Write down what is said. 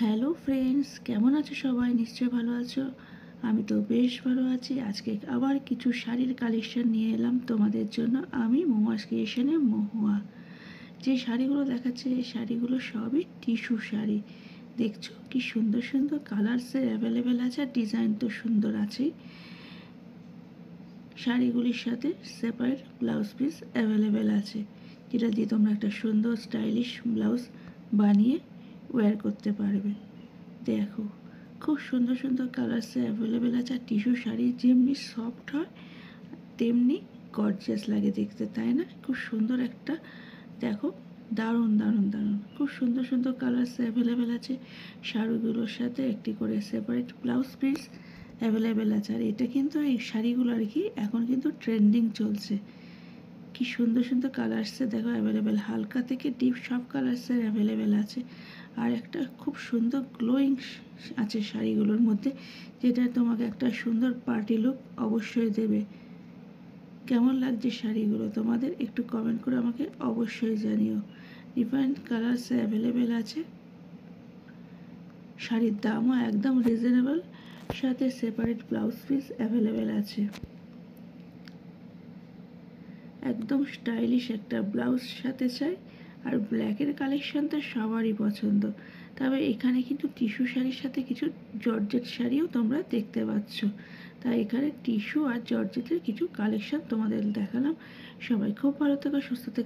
Hello friends, কেমন আছো সবাই? নিশ্চয়ই ভালো আছো। আমি তো বেশ ভালো আছি। আজকে আবার কিছু শাড়ির কালেকশন নিয়ে এলাম তোমাদের জন্য। আমি মহুয়া ক্রিয়েশনের মহুয়া। যে শাড়িগুলো দেখাচ্ছে এই শাড়িগুলো সবই টিস্যু শাড়ি। দেখছো কি সুন্দর সুন্দর কালার্সে অ্যাভেলেবেল আছে, আর ডিজাইন তো সুন্দর আছেই। শাড়িগুলির সাথে সেপারেট ব্লাউজ পিস অ্যাভেলেবেল আছে, যেটা দিয়ে তোমরা একটা সুন্দর স্টাইলিশ ব্লাউজ বানিয়ে ওয়্যার করতে পারবে। দেখো খুব সুন্দর সুন্দর কালার্সে অ্যাভেলেবেল আছে। আর টিস্যু শাড়ি যেমনি সফট হয় তেমনি গর্জিয়াস লাগে দেখতে, তাই না? খুব সুন্দর একটা, দেখো, দারুণ দারুণ দারুণ খুব সুন্দর সুন্দর কালার্সে অ্যাভেলেবেল আছে। শাড়িগুলোর সাথে একটি করে সেপারেট ব্লাউজ পিস অ্যাভেলেবেল আছে। আর এটা কিন্তু এই শাড়িগুলো আর কি এখন কিন্তু ট্রেন্ডিং চলছে। কি সুন্দর সুন্দর কালার্সে দেখো অ্যাভেলেবেল, হালকা থেকে ডিপ সব কালার্সের অ্যাভেলেবেল আছে। আর একটা খুব সুন্দর গ্লোয়িং আছে শাড়িগুলোর মধ্যে, যেটা তোমাকে একটা সুন্দর পার্টি লুক অবশ্যই দেবে। কেমন লাগছে শাড়িগুলো তোমাদের একটু কমেন্ট করে আমাকে অবশ্যই জানিও। ডিফারেন্ট কালার্সে অ্যাভেলেবেল আছে। শাড়ির দামও একদম রিজনেবল, সাথে সেপারেট ব্লাউজ পিস অ্যাভেলেবেল আছে। একদম স্টাইলিশ একটা ব্লাউজ সাথে চাই। আর ব্ল্যাকের কালেকশন তো সবারই পছন্দ, তবে এখানে কিন্তু টিস্যু শাড়ির সাথে কিছু জর্জেট শাড়িও তোমরা দেখতে পাচ্ছ। তাই এখানে টিস্যু আর জর্জেটের কিছু কালেকশন তোমাদের দেখালাম। সবাই খুব ভালো থেকো, সুস্থ থেকো।